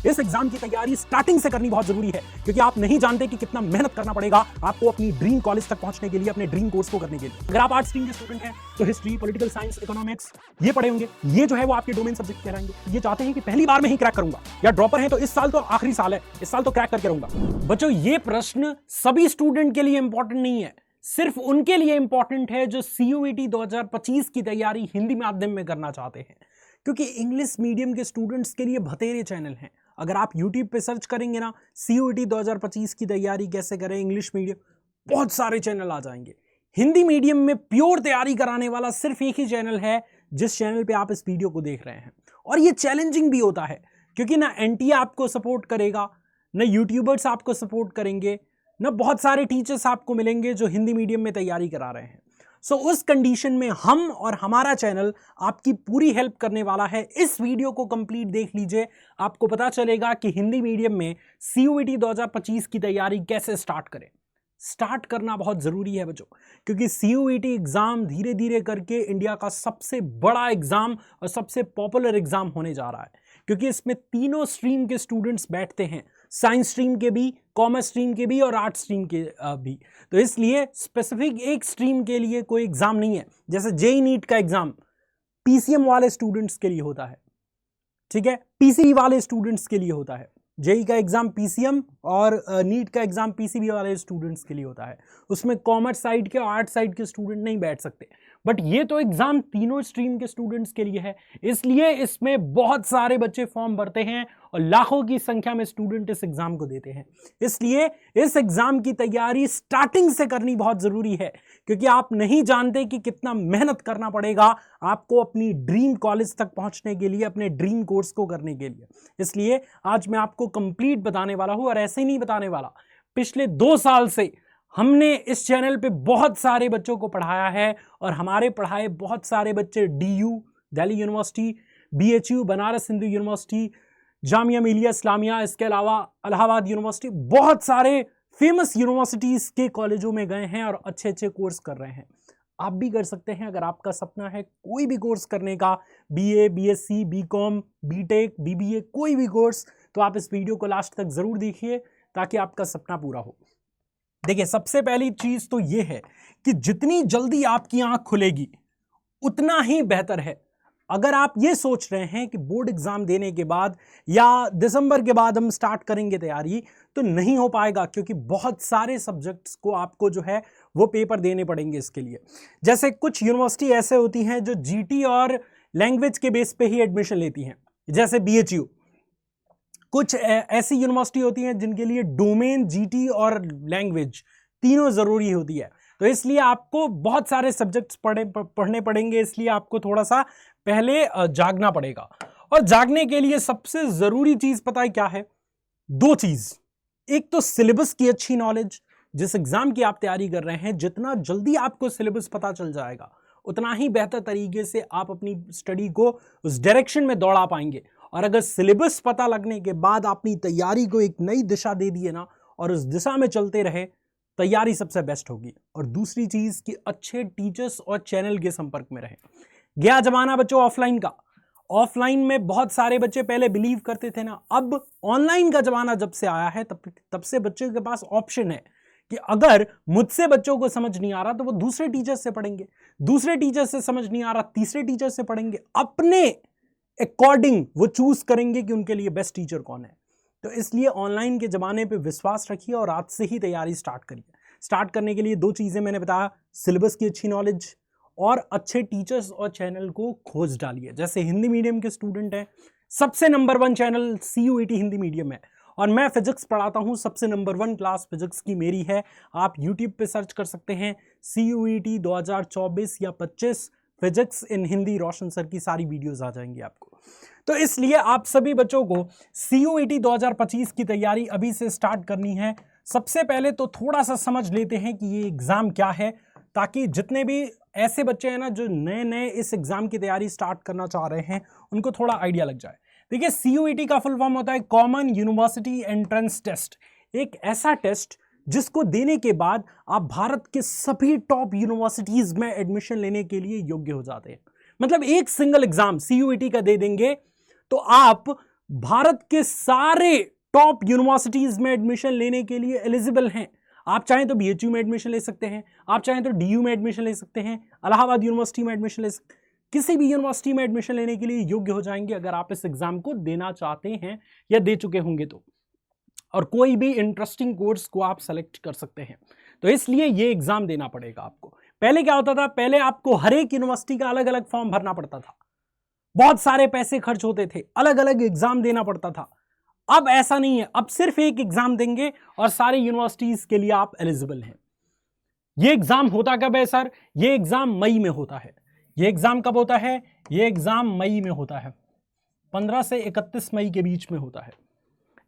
इस एग्जाम की तैयारी स्टार्टिंग से करनी बहुत जरूरी है, क्योंकि आप नहीं जानते कि कितना मेहनत करना पड़ेगा आपको अपनी ड्रीम कॉलेज तक पहुंचने के लिए, अपने ड्रीम कोर्स को करने के लिए। अगर आप आर्ट्स स्ट्रीम के स्टूडेंट हैं तो हिस्ट्री, पॉलिटिकल साइंस, इकोनॉमिक्स ये पढ़े होंगे, ये जो है वो आपके डोमेन सब्जेक्ट कहलाएंगे। ये चाहते हैं कि पहली बार में ही क्रैक करूंगा, या ड्रॉपर हैं तो इस साल तो आखिरी साल है, इस साल तो क्रैक करके रहूंगा। बच्चों, ये प्रश्न सभी स्टूडेंट के लिए इंपॉर्टेंट नहीं है, सिर्फ उनके लिए इंपॉर्टेंट है जो CUET 2025 की तैयारी हिंदी माध्यम में करना चाहते हैं, क्योंकि इंग्लिश मीडियम के स्टूडेंट्स के लिए बतेरे चैनल हैं। अगर आप YouTube पे सर्च करेंगे ना CUET 2025 की तैयारी कैसे करें इंग्लिश मीडियम, बहुत सारे चैनल आ जाएंगे। हिंदी मीडियम में प्योर तैयारी कराने वाला सिर्फ एक ही चैनल है, जिस चैनल पे आप इस वीडियो को देख रहे हैं। और ये चैलेंजिंग भी होता है, क्योंकि ना NTA आपको सपोर्ट करेगा, ना यूट्यूबर्स आपको सपोर्ट करेंगे, ना बहुत सारे टीचर्स आपको मिलेंगे जो हिंदी मीडियम में तैयारी करा रहे हैं। सो उस कंडीशन में हम और हमारा चैनल आपकी पूरी हेल्प करने वाला है। इस वीडियो को कंप्लीट देख लीजिए, आपको पता चलेगा कि हिंदी मीडियम में CUET 2025 की तैयारी कैसे स्टार्ट करें। स्टार्ट करना बहुत जरूरी है बच्चों, क्योंकि CUET एग्जाम धीरे धीरे करके इंडिया का सबसे बड़ा एग्जाम और सबसे पॉपुलर एग्जाम होने जा रहा है, क्योंकि इसमें तीनों स्ट्रीम के स्टूडेंट्स बैठते हैं, साइंस स्ट्रीम के भी, कॉमर्स स्ट्रीम के भी और आर्ट स्ट्रीम के भी। तो इसलिए स्पेसिफिक एक स्ट्रीम के लिए कोई एग्जाम नहीं है। जैसे JEE नीट का एग्जाम PCM वाले स्टूडेंट्स के लिए होता है, ठीक है, PCB वाले स्टूडेंट्स के लिए होता है। JEE का एग्जाम PCM और नीट का एग्जाम PCB वाले स्टूडेंट्स के लिए होता है। उसमें कॉमर्स साइड के और आर्ट साइड के स्टूडेंट नहीं बैठ सकते, बट ये तो एग्जाम तीनों स्ट्रीम के स्टूडेंट्स के लिए है। इसलिए इसमें बहुत सारे बच्चे फॉर्म भरते हैं और लाखों की संख्या में स्टूडेंट इस एग्जाम को देते हैं। इसलिए इस एग्जाम की तैयारी स्टार्टिंग से करनी बहुत जरूरी है, क्योंकि आप नहीं जानते कि कितना मेहनत करना पड़ेगा आपको अपनी ड्रीम कॉलेज तक पहुंचने के लिए, अपने ड्रीम कोर्स को करने के लिए। इसलिए आज मैं आपको कंप्लीट बताने वाला हूं, और ऐसे ही नहीं बताने वाला, पिछले 2 साल से हमने इस चैनल पे बहुत सारे बच्चों को पढ़ाया है, और हमारे पढ़ाए बहुत सारे बच्चे DU Delhi university, BHU Banaras Hindu university, Jamia Millia Islamia, इसके अलावा इलाहाबाद यूनिवर्सिटी, बहुत सारे फेमस यूनिवर्सिटीज के कॉलेजों में गए हैं और अच्छे अच्छे कोर्स कर रहे हैं। आप भी कर सकते हैं अगर आपका सपना है कोई भी कोर्स करने का, BA, BSc, BCom, BTech, BBA, कोई भी कोर्स, तो आप इस वीडियो को लास्ट तक जरूर देखिए ताकि आपका सपना पूरा हो। देखिए, सबसे पहली चीज तो यह है कि जितनी जल्दी आपकी आंख खुलेगी उतना ही बेहतर है। अगर आप ये सोच रहे हैं कि बोर्ड एग्जाम देने के बाद या दिसंबर के बाद हम स्टार्ट करेंगे तैयारी, तो नहीं हो पाएगा, क्योंकि बहुत सारे सब्जेक्ट्स को आपको जो है वो पेपर देने पड़ेंगे इसके लिए। जैसे कुछ यूनिवर्सिटी ऐसे होती हैं जो GT और लैंग्वेज के बेस पे ही एडमिशन लेती हैं, जैसे BHU। कुछ ऐसी यूनिवर्सिटी होती हैं जिनके लिए डोमेन, GT और लैंग्वेज तीनों जरूरी होती है। तो इसलिए आपको बहुत सारे सब्जेक्ट्स पढ़ने पड़ेंगे, इसलिए आपको थोड़ा सा पहले जागना पड़ेगा। और जागने के लिए सबसे जरूरी चीज पता है क्या है? 2 चीज। एक तो सिलेबस की अच्छी नॉलेज, जिस एग्जाम की आप तैयारी कर रहे हैं, जितना जल्दी आपको सिलेबस पता चल जाएगा उतना ही बेहतर तरीके से आप अपनी स्टडी को उस डायरेक्शन में दौड़ा पाएंगे। और अगर सिलेबस पता लगने के बाद अपनी तैयारी को एक नई दिशा दे दिए ना, और उस दिशा में चलते रहे, तैयारी सबसे बेस्ट होगी। और दूसरी चीज कि अच्छे टीचर्स और चैनल के संपर्क में रहे। गया जमाना बच्चों ऑफलाइन का। ऑफलाइन में बहुत सारे बच्चे पहले बिलीव करते थे ना, अब ऑनलाइन का जमाना जब से आया है तब से बच्चों के पास ऑप्शन है कि अगर मुझसे बच्चों को समझ नहीं आ रहा तो वो दूसरे टीचर से पढ़ेंगे, दूसरे टीचर से समझ नहीं आ रहा तीसरे टीचर से पढ़ेंगे, अपने अकॉर्डिंग वो चूज करेंगे कि उनके लिए बेस्ट टीचर कौन है। तो इसलिए ऑनलाइन के जमाने पे विश्वास रखिए और आज से ही तैयारी स्टार्ट करिए। स्टार्ट करने के लिए 2 चीजें मैंने बताया, सिलेबस की अच्छी नॉलेज और अच्छे टीचर्स और चैनल को खोज डालिए। जैसे हिंदी मीडियम के स्टूडेंट हैं, सबसे number 1 channel CUET Hindi medium है, और मैं फिजिक्स पढ़ाता हूं, सबसे नंबर 1 क्लास फिजिक्स की मेरी है। आप YouTube पे सर्च कर सकते हैं CUET 2024 या 25 physics in Hindi, Roshan sir की सारी वीडियोस आ जाएंगी आपको। तो इसलिए आप सभी बच्चों को CUET 2025 की तैयारी अभी से स्टार्ट करनी है। सबसे पहले तो थोड़ा सा समझ लेते हैं कि ये एग्जाम क्या है, ताकि जितने भी ऐसे बच्चे हैं ना जो नए नए इस एग्जाम की तैयारी स्टार्ट करना चाह रहे हैं, उनको थोड़ा आइडिया लग जाए। देखिए, CUET का फुल फॉर्म होता है कॉमन यूनिवर्सिटी एंट्रेंस टेस्ट। एक ऐसा टेस्ट जिसको देने के बाद आप भारत के सभी टॉप यूनिवर्सिटीज में एडमिशन लेने के लिए योग्य हो जाते हैं। मतलब एक सिंगल एग्जाम CUET का दे देंगे तो आप भारत के सारे टॉप यूनिवर्सिटीज में एडमिशन लेने के लिए एलिजिबल हैं। आप चाहें तो बीएचयू में एडमिशन ले सकते हैं, आप चाहें तो डीयू में एडमिशन ले सकते हैं, इलाहाबाद यूनिवर्सिटी में एडमिशन ले सकते हैं, किसी भी यूनिवर्सिटी में एडमिशन लेने के लिए योग्य हो जाएंगे अगर आप इस एग्जाम को देना चाहते हैं या दे चुके होंगे तो। और कोई भी इंटरेस्टिंग कोर्स को आप सेलेक्ट कर सकते हैं। तो इसलिए ये एग्जाम देना पड़ेगा आपको। पहले क्या होता था, पहले आपको हर एक यूनिवर्सिटी का अलग अलग फॉर्म भरना पड़ता था, बहुत सारे पैसे खर्च होते थे, अलग अलग एग्जाम देना पड़ता था। अब ऐसा नहीं है, अब सिर्फ एक एग्जाम देंगे और सारे यूनिवर्सिटीज के लिए आप एलिजिबल हैं। ये एग्जाम होता कब है सर? ये एग्जाम मई में होता है। ये एग्जाम कब होता है? ये एग्जाम मई में होता है, 15 से 31 मई के बीच में होता है।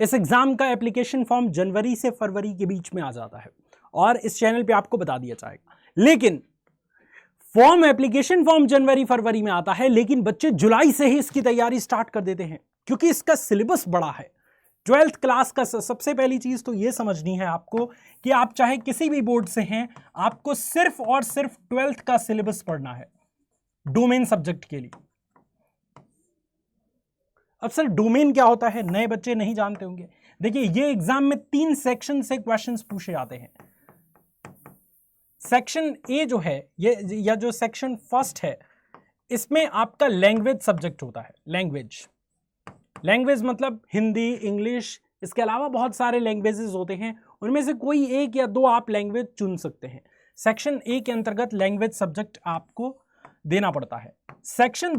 इस एग्जाम का एप्लीकेशन फॉर्म जनवरी से फरवरी के बीच में आ जाता है और इस चैनल पे आपको बता दिया जाएगा। लेकिन फॉर्म एप्लीकेशन फॉर्म जनवरी फरवरी में आता है, लेकिन बच्चे जुलाई से ही इसकी तैयारी स्टार्ट कर देते हैं क्योंकि इसका सिलेबस बड़ा है। 12th क्लास का सबसे पहली चीज तो यह समझनी है आपको कि आप चाहे किसी भी बोर्ड से हैं, आपको सिर्फ और सिर्फ 12th का सिलेबस पढ़ना है डोमेन सब्जेक्ट के लिए। अब सर डोमेन क्या होता है, नए बच्चे नहीं जानते होंगे। देखिए ये एग्जाम में 3 सेक्शन से क्वेश्चंस पूछे जाते हैं। सेक्शन ए जो है ये, या जो सेक्शन फर्स्ट है, इसमें आपका लैंग्वेज सब्जेक्ट होता है। लैंग्वेज मतलब हिंदी, इंग्लिश, इसके अलावा बहुत सारे लैंग्वेजेस होते हैं, उनमें से कोई एक या दो आप लैंग्वेज चुन सकते हैं। सेक्शन ए के अंतर्गत लैंग्वेज सब्जेक्ट आपको देना पड़ता है। सेक्शन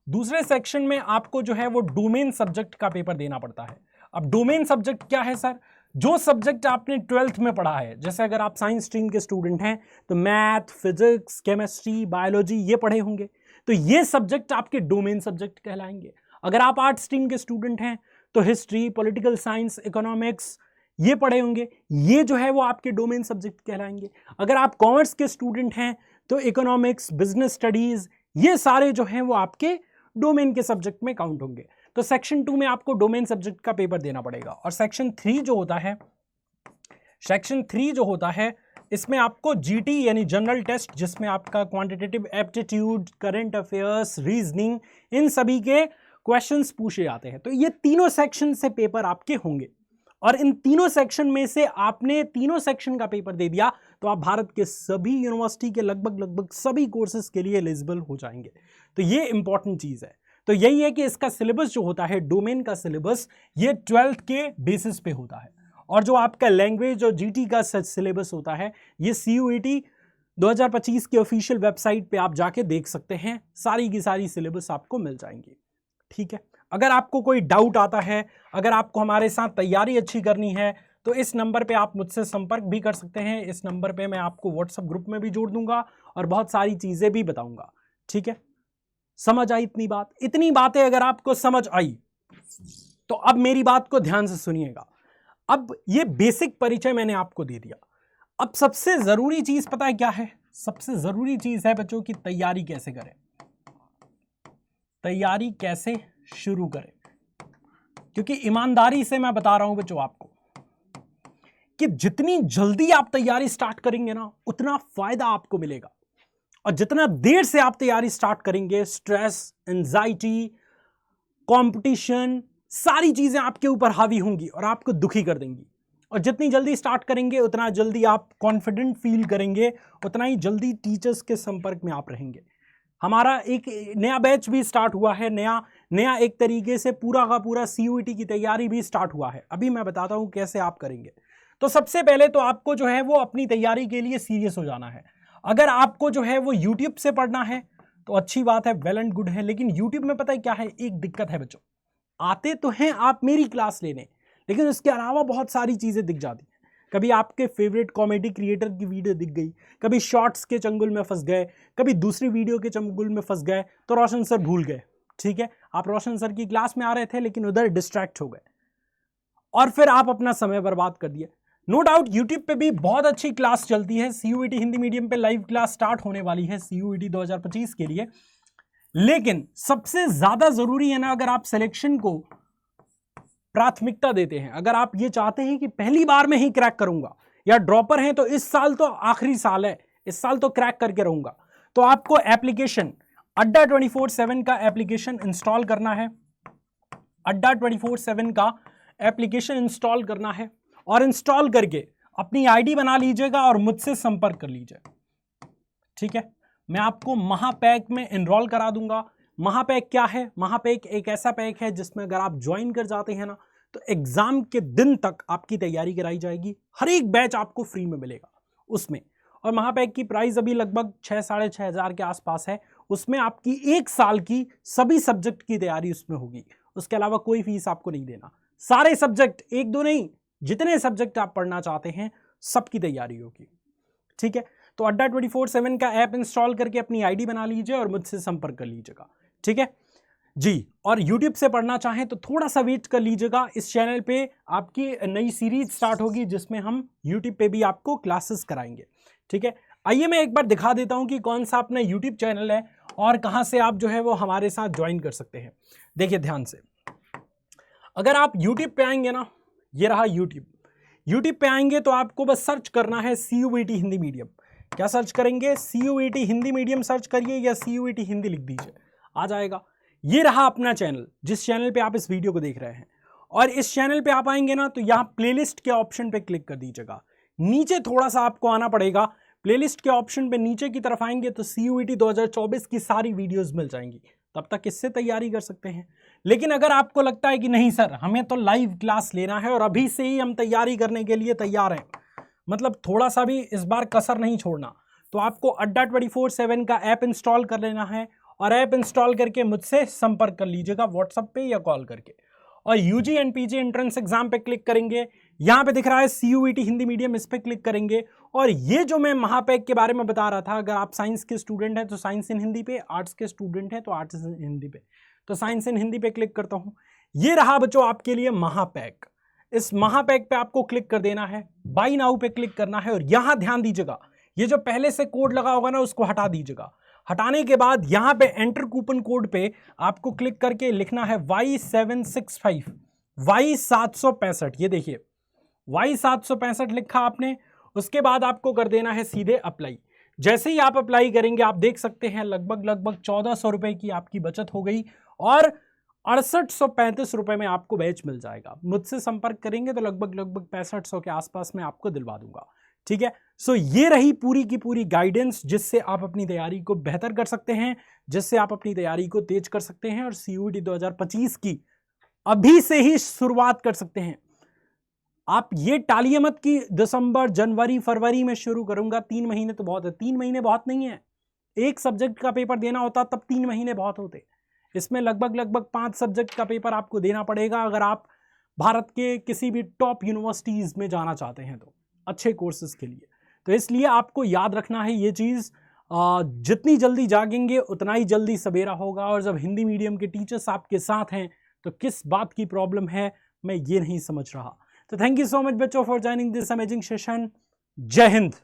दूसरे सेक्शन में आपको जो है वो डोमेन सब्जेक्ट का पेपर देना पड़ता है। अब डोमेन सब्जेक्ट क्या है सर? जो सब्जेक्ट आपने 12th में पढ़ा है, जैसे अगर आप साइंस स्ट्रीम के स्टूडेंट हैं तो मैथ, फिजिक्स, केमिस्ट्री, बायोलॉजी ये पढ़े होंगे, तो ये सब्जेक्ट आपके डोमेन सब्जेक्ट कहलाएंगे। अगर आप आर्ट स्ट्रीम के स्टूडेंट हैं तो हिस्ट्री, पॉलिटिकल साइंस, इकोनॉमिक्स ये पढ़े होंगे, ये जो है वो आपके डोमेन सब्जेक्ट कहलाएंगे। अगर आप कॉमर्स के स्टूडेंट हैं तो इकोनॉमिक्स, बिजनेस स्टडीज ये सारे जो हैं वो आपके डोमेन के सब्जेक्ट में काउंट होंगे। तो सेक्शन 2 में आपको डोमेन सब्जेक्ट का पेपर देना पड़ेगा। और सेक्शन 3 जो होता है इसमें आपको जीटी यानी जनरल टेस्ट, जिसमें आपका quantitative aptitude, current affairs, reasoning, इन सभी के क्वेश्चंस पूछे जाते हैं। तो ये तीनों सेक्शन से पेपर आपके होंगे और इन तीनों सेक्शन में से आपने तीनों सेक्शन का पेपर दे दिया तो आप भारत के सभी यूनिवर्सिटी के लगभग सभी कोर्सेज के लिए एलिजिबल हो जाएंगे। तो ये इंपॉर्टेंट चीज है। तो यही है कि इसका सिलेबस जो होता है, डोमेन का सिलेबस, ये 12th के बेसिस पे होता है। और जो आपका लैंग्वेज और जीटी का सिलेबस होता है, ये सीयूईटी 2025 की ऑफिशियल वेबसाइट पे आप जाके देख सकते हैं, सारी की सारी सिलेबस आपको मिल जाएंगी। ठीक है, अगर आपको कोई डाउट आता है, अगर आपको हमारे साथ तैयारी अच्छी करनी है तो इस नंबर पे आप मुझसे संपर्क भी कर सकते हैं। इस नंबर पे मैं आपको व्हाट्सएप ग्रुप में भी जोड़ दूंगा और बहुत सारी चीजें भी बताऊंगा। ठीक है, समझ आई इतनी बातें अगर आपको समझ आई तो अब मेरी बात को ध्यान से सुनिएगा। अब ये बेसिक परिचय मैंने आपको दे दिया। अब सबसे जरूरी चीज पता है क्या है? सबसे जरूरी चीज है बच्चों की तैयारी कैसे करें, तैयारी कैसे शुरू करें। क्योंकि ईमानदारी से मैं बता रहा हूं बच्चों आपको कि जितनी जल्दी आप तैयारी स्टार्ट करेंगे ना, उतना फायदा आपको मिलेगा। और जितना देर से आप तैयारी स्टार्ट करेंगे, स्ट्रेस, एंजाइटी, कंपटीशन, सारी चीजें आपके ऊपर हावी होंगी और आपको दुखी कर देंगी। और जितनी जल्दी स्टार्ट करेंगे उतना जल्दी आप कॉन्फिडेंट फील करेंगे, उतना ही जल्दी टीचर्स के संपर्क में आप रहेंगे। हमारा एक नया बैच भी स्टार्ट हुआ है, नया एक तरीके से पूरा का पूरा सीयूईटी की तैयारी भी स्टार्ट हुआ है। अभी मैं बताता हूं कैसे आप करेंगे। तो सबसे पहले तो आपको जो है वो अपनी तैयारी के लिए सीरियस हो जाना है। अगर आपको जो है वो यूट्यूब से पढ़ना है तो अच्छी बात है, वेल एंड गुड है। लेकिन यूट्यूब में पता है क्या है, एक दिक्कत है बच्चों, आते तो हैं आप मेरी क्लास लेने, लेकिन उसके अलावा बहुत सारी चीजें दिख जाती हैं। कभी आपके फेवरेट कॉमेडी क्रिएटर की वीडियो दिख गई, कभी शॉर्ट्स के चंगुल में फंस गए, कभी दूसरी वीडियो के चंगुल में फंस गए तो रोशन सर भूल गए। ठीक है, आप रोशन सर की क्लास में आ रहे थे लेकिन उधर डिस्ट्रैक्ट हो गए और फिर आप अपना समय बर्बाद कर दिया। नो डाउट यूट्यूब पे भी बहुत अच्छी क्लास चलती है। सीयूईटी हिंदी मीडियम पे लाइव क्लास स्टार्ट होने वाली है सीयूईटी 2025 के लिए। लेकिन सबसे ज्यादा जरूरी है ना, अगर आप सिलेक्शन को प्राथमिकता देते हैं, अगर आप ये चाहते हैं कि पहली बार में ही क्रैक करूंगा, या ड्रॉपर हैं तो इस साल तो आखिरी साल है, इस साल तो क्रैक करके रहूंगा, तो आपको एप्लीकेशन अड्डा 24/7 का एप्लीकेशन इंस्टॉल करना है। अड्डा 24/7 का एप्लीकेशन इंस्टॉल करना है और इंस्टॉल करके अपनी आईडी बना लीजिएगा और मुझसे संपर्क कर लीजिएगा। ठीक है, मैं आपको महापैक में एनरोल करा दूंगा। महापैक क्या है? महापैक एक ऐसा पैक है जिसमें अगर आप ज्वाइन कर जाते हैं ना तो एग्जाम के दिन तक आपकी तैयारी कराई जाएगी। हर एक बैच आपको फ्री में मिलेगा उसमें। और महापैक की प्राइस अभी लगभग 6-6.5 हज़ार के आसपास है। उसमें आपकी 1 साल की सभी सब्जेक्ट की तैयारी उसमें होगी। उसके अलावा कोई फीस आपको नहीं देना। सारे सब्जेक्ट, 1-2 नहीं, जितने सब्जेक्ट आप पढ़ना चाहते हैं सबकी तैयारी होगी। ठीक है, तो अड्डा 24/7 का ऐप इंस्टॉल करके अपनी आईडी बना लीजिए और मुझसे संपर्क कर लीजिएगा। ठीक है जी। और YouTube से पढ़ना चाहें तो थोड़ा सा वेट कर लीजिएगा। इस चैनल पे आपकी नई सीरीज स्टार्ट होगी जिसमें हम YouTube पे भी आपको क्लासेस कराएंगे। ठीक है, आइए मैं एक बार दिखा देता हूं कि कौन सा अपना YouTube चैनल है और कहां से आप जो है वो हमारे साथ ज्वाइन कर सकते हैं। देखिए ध्यान से, अगर आप YouTube पे आएंगे ना, ये रहा YouTube पे आएंगे तो आपको बस सर्च करना है CUET हिंदी मीडियम। क्या सर्च करेंगे? CUET हिंदी मीडियम सर्च करिए या CUET हिंदी लिख दीजिए, आ जाएगा। ये रहा अपना चैनल, जिस चैनल पे आप इस वीडियो को देख रहे हैं। और इस चैनल पे आप आएंगे ना तो यहाँ प्लेलिस्ट के ऑप्शन पे क्लिक कर दीजिएगा। नीचे थोड़ा सा आपको आना पड़ेगा। प्लेलिस्ट के ऑप्शन पे नीचे की तरफ आएंगे तो CUET 2024 की सारी वीडियोस मिल जाएंगी। तब तक इससे तैयारी कर सकते हैं। लेकिन अगर आपको लगता है कि नहीं सर, हमें तो लाइव क्लास लेना है और अभी से ही हम तैयारी करने के लिए तैयार हैं, मतलब थोड़ा सा भी इस बार कसर नहीं छोड़ना, तो आपको अड्डा 24/7 का ऐप इंस्टॉल कर लेना है और ऐप इंस्टॉल करके मुझसे संपर्क कर लीजिएगा व्हाट्सएप पे या कॉल करके। और UG and PG entrance exam पे क्लिक करेंगे, यहाँ पे दिख रहा है CUET हिंदी मीडियम, इस पे क्लिक करेंगे। और ये जो मैं महापैक के बारे में बता रहा था, अगर आप साइंस के स्टूडेंट हैं तो साइंस इन हिंदी पे, आर्ट्स के स्टूडेंट हैं तो आर्ट्स इन हिंदी पे, तो साइंस इन हिंदी पे क्लिक करता हूँ। ये रहा बच्चों आपके लिए महापैक। इस महापैक पे आपको क्लिक कर देना है, बाय नाउ पे क्लिक करना है और यहाँ ध्यान दीजिएगा, ये जो पहले से कोड लगा होगा ना उसको हटा दीजिएगा। हटाने के बाद यहाँ पे एंटर कूपन कोड पे आपको क्लिक करके लिखना है Y765, Y765। ये देखिए Y765 लिखा आपने। उसके बाद आपको कर देना है सीधे अप्लाई। जैसे ही आप अप्लाई करेंगे आप देख सकते हैं लगभग 1400 रुपए की आपकी बचत हो गई और 6835 रुपए में आपको बैच मिल जाएगा। मुझसे संपर्क करेंगे तो लगभग 6500 के आसपास में आपको दिलवा दूंगा। ठीक है, सो ये रही पूरी की पूरी गाइडेंस जिससे आप अपनी तैयारी को बेहतर कर सकते हैं, जिससे आप अपनी तैयारी को तेज कर सकते हैं और CUET 2025 की अभी से ही शुरुआत कर सकते हैं। आप ये टालिए मत कि दिसंबर, जनवरी, फरवरी में शुरू करूंगा। 3 महीने तो बहुत है। 3 महीने बहुत नहीं है। एक सब्जेक्ट का पेपर देना होता तब 3 महीने बहुत होते। इसमें लगभग 5 सब्जेक्ट का पेपर आपको देना पड़ेगा अगर आप भारत के किसी भी टॉप यूनिवर्सिटीज में जाना चाहते हैं तो अच्छे कोर्सेज के लिए। तो इसलिए आपको याद रखना है ये चीज़, जितनी जल्दी जागेंगे उतना ही जल्दी सवेरा होगा। और जब हिंदी मीडियम के टीचर्स आपके साथ हैं तो किस बात की प्रॉब्लम है मैं ये नहीं समझ रहा। तो थैंक यू सो मच बच्चों for joining this amazing session. जय हिंद।